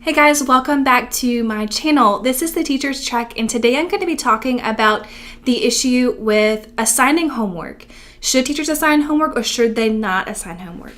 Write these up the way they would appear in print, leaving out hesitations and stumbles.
Hey guys, welcome back to my channel. This is the Teacher's Check, and today I'm going to be talking about the issue with assigning homework. Should teachers assign homework or should they not assign homework?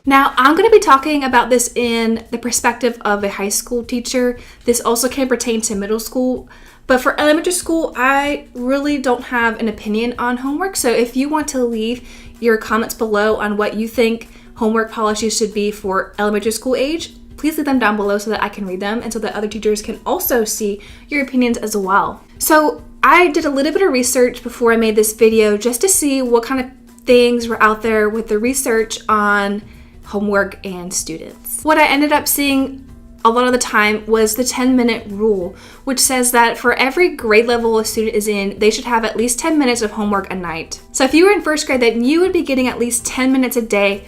Now, I'm going to be talking about this in the perspective of a high school teacher. This also can pertain to middle school. But for elementary school, I really don't have an opinion on homework. So if you want to leave your comments below on what you think homework policies should be for elementary school age, please leave them down below so that I can read them and so that other teachers can also see your opinions as well. So I did a little bit of research before I made this video just to see what kind of things were out there with the research on homework and students. What I ended up seeing a lot of the time was the 10-minute rule, which says that for every grade level a student is in, they should have at least 10 minutes of homework a night. So if you were in first grade, then you would be getting at least 10 minutes a day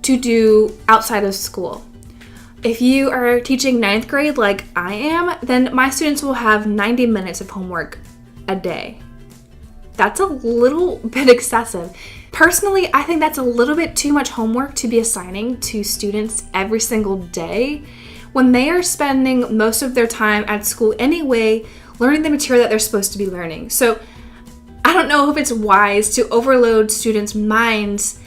to do outside of school. If you are teaching ninth grade like I am, then my students will have 90 minutes of homework a day. That's a little bit excessive. Personally, I think that's a little bit too much homework to be assigning to students every single day, when they are spending most of their time at school anyway, learning the material that they're supposed to be learning. So I don't know if it's wise to overload students' minds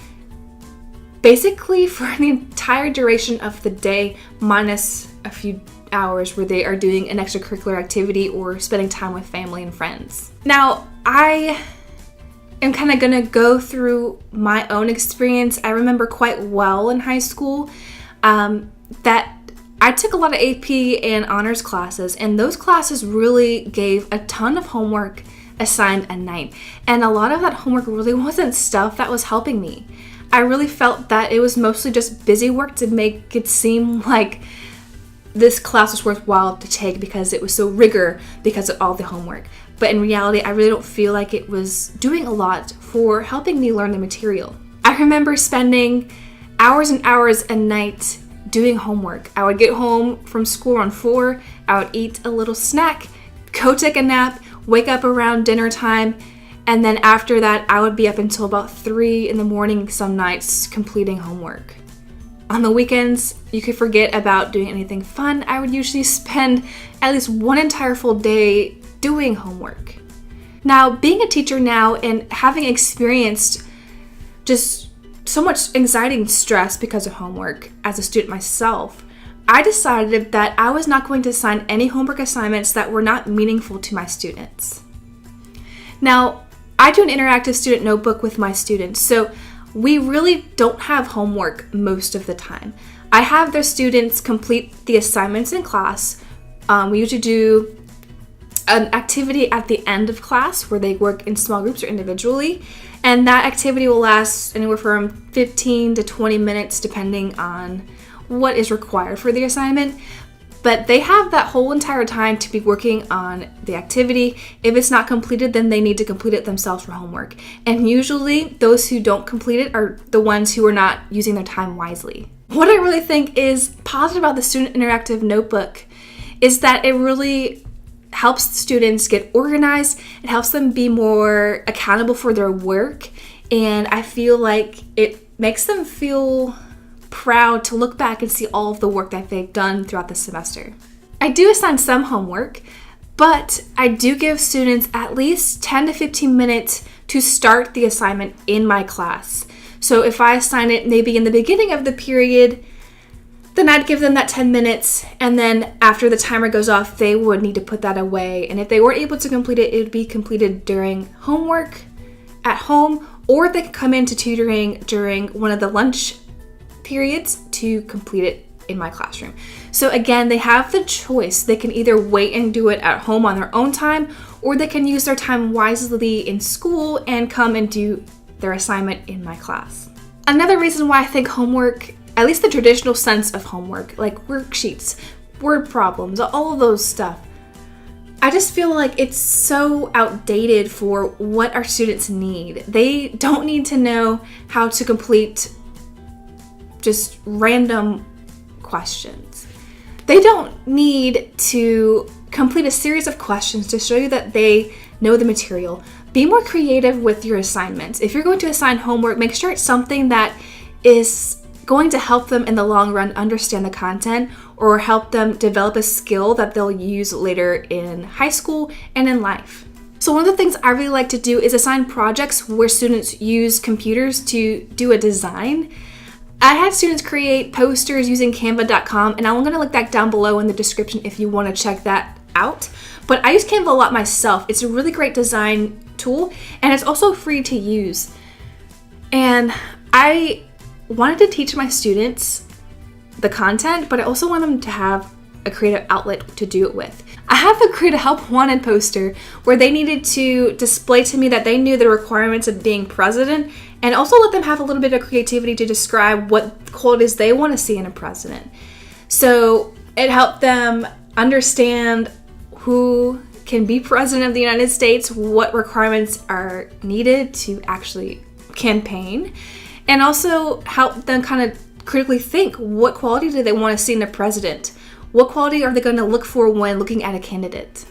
basically for the entire duration of the day, minus a few hours where they are doing an extracurricular activity or spending time with family and friends. Now, I am kind of gonna go through my own experience. I remember quite well in high school that I took a lot of AP and honors classes, and those classes really gave a ton of homework assigned a night. And a lot of that homework really wasn't stuff that was helping me. I really felt that it was mostly just busy work to make it seem like this class was worthwhile to take because it was so rigor because of all the homework. But in reality, I really don't feel like it was doing a lot for helping me learn the material. I remember spending hours and hours a night doing homework. I would get home from school around 4, I would eat a little snack, go take a nap, wake up around dinner time, and then after that I would be up until about 3 in the morning some nights completing homework. On the weekends, you could forget about doing anything fun. I would usually spend at least one entire full day doing homework. Now, being a teacher now and having experienced just so much anxiety and stress because of homework as a student myself, I decided that I was not going to assign any homework assignments that were not meaningful to my students. Now, I do an interactive student notebook with my students, so we really don't have homework most of the time. I have the students complete the assignments in class. We usually do an activity at the end of class where they work in small groups or individually, and that activity will last anywhere from 15 to 20 minutes depending on what is required for the assignment. But they have that whole entire time to be working on the activity. If it's not completed, then they need to complete it themselves for homework. And usually those who don't complete it are the ones who are not using their time wisely. What I really think is positive about the student interactive notebook is that it really helps students get organized. It helps them be more accountable for their work. And I feel like it makes them feel proud to look back and see all of the work that they've done throughout the semester. I do assign some homework, but I do give students at least 10 to 15 minutes to start the assignment in my class. So if I assign it maybe in the beginning of the period, then I'd give them that 10 minutes, and then after the timer goes off, they would need to put that away. And if they weren't able to complete it, it would be completed during homework at home, or they could come into tutoring during one of the lunch periods to complete it in my classroom. So again, they have the choice. They can either wait and do it at home on their own time, or they can use their time wisely in school and come and do their assignment in my class. Another reason why I think homework, at least the traditional sense of homework, like worksheets, word problems, all of those stuff, I just feel like it's so outdated for what our students need. They don't need to know how to complete just random questions. They don't need to complete a series of questions to show you that they know the material, Be more creative with your assignments. If you're going to assign homework, make sure it's something that is going to help them in the long run understand the content or help them develop a skill that they'll use later in high school and in life. So one of the things I really like to do is assign projects where students use computers to do a design. I had students create posters using canva.com, and I'm going to link that down below in the description if you want to check that out. But I use Canva a lot myself. It's a really great design tool, and it's also free to use. And I wanted to teach my students the content, but I also want them to have a creative outlet to do it with. I have a Creative Help Wanted poster where they needed to display to me that they knew the requirements of being president, and also let them have a little bit of creativity to describe what qualities they want to see in a president. So it helped them understand who can be president of the United States, what requirements are needed to actually campaign, and also help them kind of critically think, what quality do they want to see in a president? What quality are they going to look for when looking at a candidate?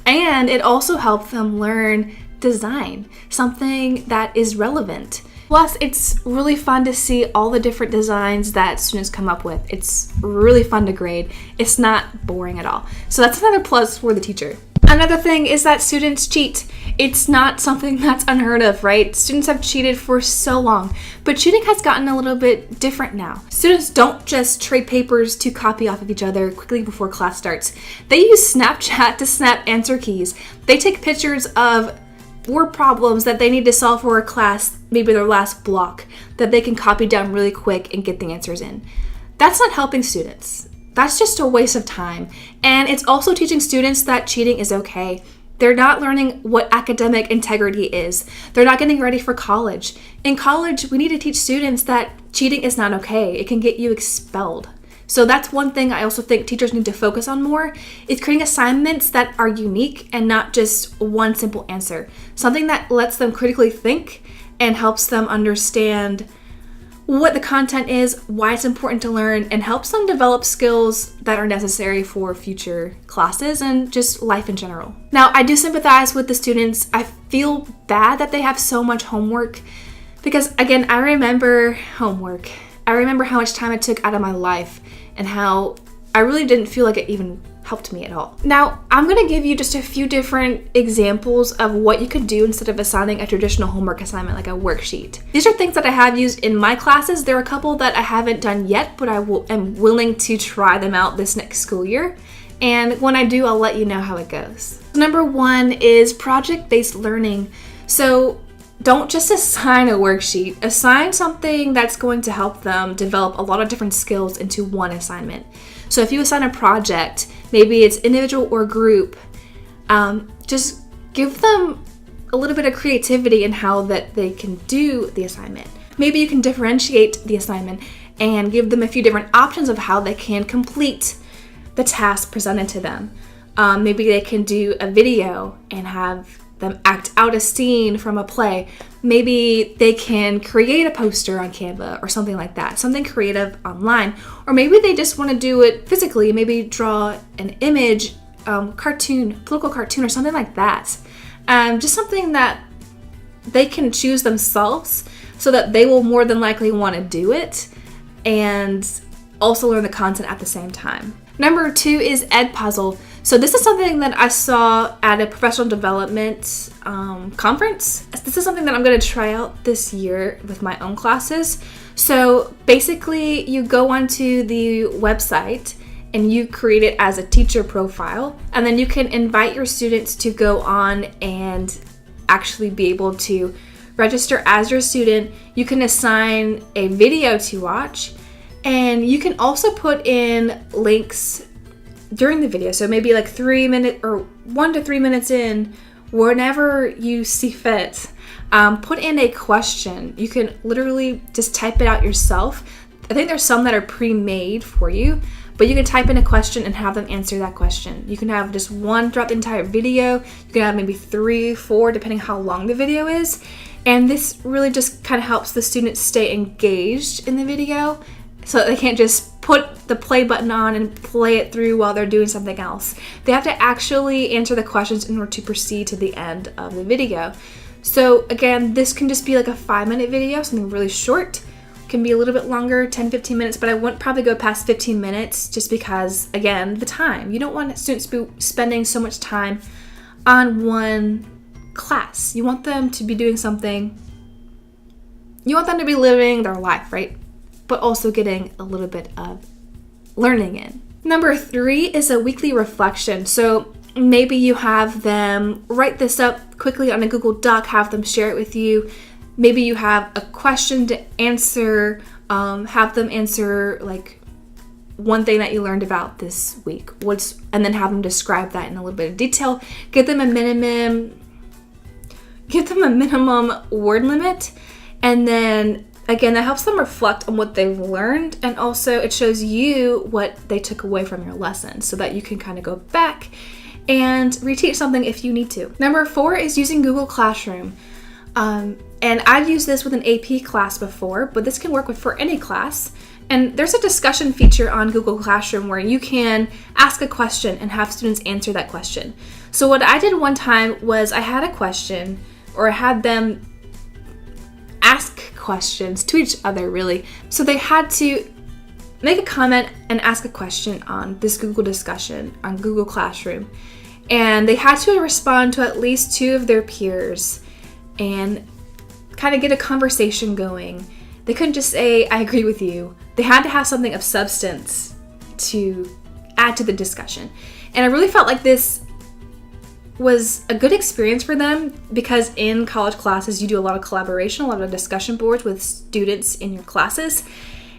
And it also helped them learn design, something that is relevant. Plus, it's really fun to see all the different designs that students come up with. It's really fun to grade. It's not boring at all. So that's another plus for the teacher. Another thing is that students cheat. It's not something that's unheard of, right? Students have cheated for so long, but cheating has gotten a little bit different now. Students don't just trade papers to copy off of each other quickly before class starts. They use Snapchat to snap answer keys. They take pictures of word problems that they need to solve for a class, maybe their last block, that they can copy down really quick and get the answers in. That's not helping students. That's just a waste of time. And it's also teaching students that cheating is okay. They're not learning what academic integrity is. They're not getting ready for college. In college, we need to teach students that cheating is not okay. It can get you expelled. So that's one thing I also think teachers need to focus on more, is creating assignments that are unique and not just one simple answer. Something that lets them critically think and helps them understand what the content is, why it's important to learn, and helps them develop skills that are necessary for future classes and just life in general. Now, I do sympathize with the students. I feel bad that they have so much homework because, again, I remember homework. I remember how much time it took out of my life and how I really didn't feel like it even helped me at all. Now, I'm going to give you just a few different examples of what you could do instead of assigning a traditional homework assignment like a worksheet. These are things that I have used in my classes. There are a couple that I haven't done yet, but am willing to try them out this next school year. And when I do, I'll let you know how it goes. Number one is project-based learning. So don't just assign a worksheet. Assign something that's going to help them develop a lot of different skills into one assignment. So if you assign a project, maybe it's individual or group, just give them a little bit of creativity in how that they can do the assignment. Maybe you can differentiate the assignment and give them a few different options of how they can complete the task presented to them. Maybe they can do a video and have them act out a scene from a play. Maybe they can create a poster on Canva or something like that, something creative online. Or maybe they just want to do it physically, maybe draw an image, cartoon, political cartoon or something like that. Just something that they can choose themselves so that they will more than likely want to do it and also learn the content at the same time. Number two is Edpuzzle. So this is something that I saw at a professional development conference. This is something that I'm going to try out this year with my own classes. So basically you go onto the website and you create it as a teacher profile, and then you can invite your students to go on and actually be able to register as your student. You can assign a video to watch, and you can also put in links during the video. So maybe like 3 minutes or 1 to 3 minutes in, whenever you see fit, put in a question. You can literally just type it out yourself. I think there's some that are pre-made for you, but you can type in a question and have them answer that question. You can have just one throughout the entire video. You can have maybe 3, 4, depending how long the video is. And this really just kind of helps the students stay engaged in the video, So they can't just put the play button on and play it through while they're doing something else. They have to actually answer the questions in order to proceed to the end of the video. So again, this can just be like a 5-minute video, something really short. Can be a little bit longer, 10-15 minutes, but I wouldn't probably go past 15 minutes just because, again, the time. You don't want students to be spending so much time on one class. You want them to be doing something. You want them to be living their life, right? But also getting a little bit of learning in. Number 3 is a weekly reflection. So maybe you have them write this up quickly on a Google Doc, have them share it with you. Maybe you have a question to answer, have them answer like one thing that you learned about this week. And then have them describe that in a little bit of detail. Give them a minimum word limit. And then again, that helps them reflect on what they've learned. And also it shows you what they took away from your lesson so that you can kind of go back and reteach something if you need to. Number 4 is using Google Classroom. And I've used this with an AP class before, but this can work for any class. And there's a discussion feature on Google Classroom where you can ask a question and have students answer that question. So what I did one time was I had a question, or I had them ask questions to each other, really. So they had to make a comment and ask a question on this Google discussion on Google Classroom. And they had to respond to at least 2 of their peers and kind of get a conversation going. They couldn't just say, I agree with you. They had to have something of substance to add to the discussion. And I really felt like this was a good experience for them because in college classes, you do a lot of collaboration, a lot of discussion boards with students in your classes.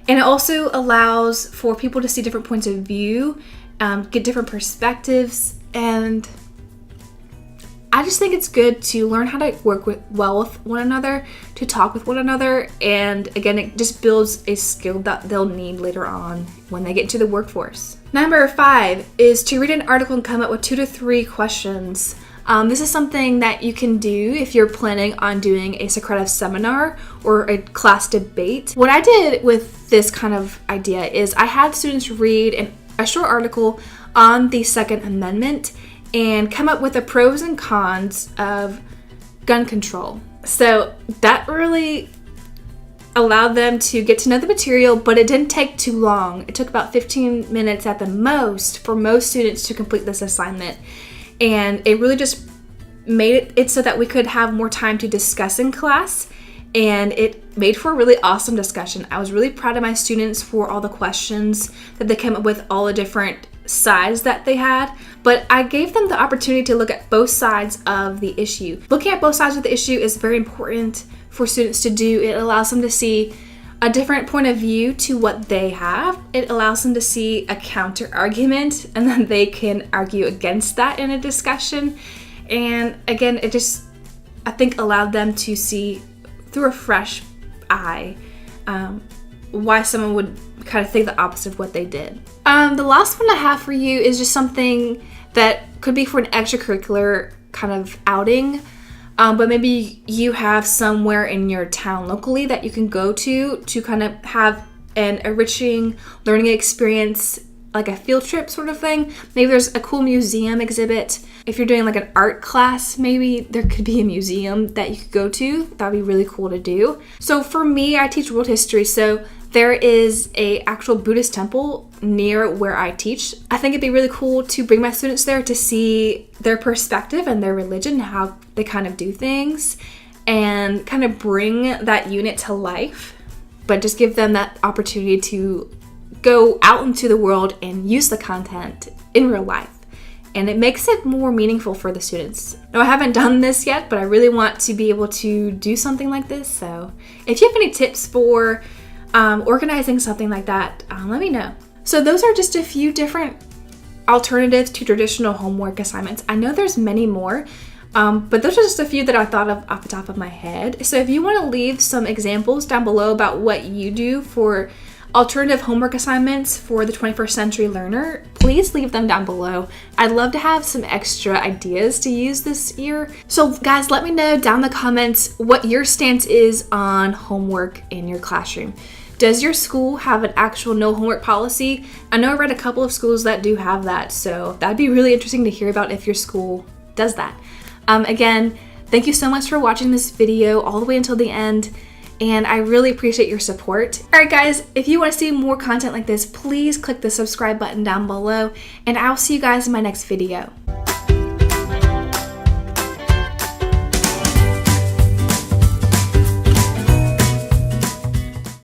And it also allows for people to see different points of view, get different perspectives, and I just think it's good to learn how to work well with one another, to talk with one another, and again, it just builds a skill that they'll need later on when they get into the workforce. Number 5 is to read an article and come up with 2 to 3 questions. This is something that you can do if you're planning on doing a Socrative seminar or a class debate. What I did with this kind of idea is I had students read a short article on the Second Amendment and come up with the pros and cons of gun control. So that really allowed them to get to know the material, but it didn't take too long. It took about 15 minutes at the most for most students to complete this assignment. And it really just made it so that we could have more time to discuss in class. And it made for a really awesome discussion. I was really proud of my students for all the questions that they came up with, all the different sides that they had, but I gave them the opportunity to look at both sides of the issue. Looking at both sides of the issue is very important for students to do. It allows them to see a different point of view to what they have. It allows them to see a counter argument, and then they can argue against that in a discussion. And again, it just, I think, allowed them to see through a fresh eye why someone would kind of think the opposite of what they did. The last one I have for you is just something that could be for an extracurricular kind of outing, but maybe you have somewhere in your town locally that you can go to kind of have an enriching learning experience, like a field trip sort of thing. Maybe there's a cool museum exhibit. If you're doing like an art class, maybe there could be a museum that you could go to. That'd be really cool to do. So for me, I teach world history, so there is a actual Buddhist temple near where I teach. I think it'd be really cool to bring my students there to see their perspective and their religion, how they kind of do things, and kind of bring that unit to life, but just give them that opportunity to go out into the world and use the content in real life. And it makes it more meaningful for the students. Now, I haven't done this yet, but I really want to be able to do something like this. So if you have any tips for organizing something like that, let me know. So those are just a few different alternatives to traditional homework assignments. I know there's many more, but those are just a few that I thought of off the top of my head. So if you want to leave some examples down below about what you do for alternative homework assignments for the 21st century learner, please leave them down below. I'd love to have some extra ideas to use this year. So guys, let me know down in the comments what your stance is on homework in your classroom. Does your school have an actual no homework policy? I know I read a couple of schools that do have that, so that'd be really interesting to hear about if your school does that. Again, thank you so much for watching this video all the way until the end, and I really appreciate your support. Alright guys, if you want to see more content like this, please click the subscribe button down below, and I'll see you guys in my next video.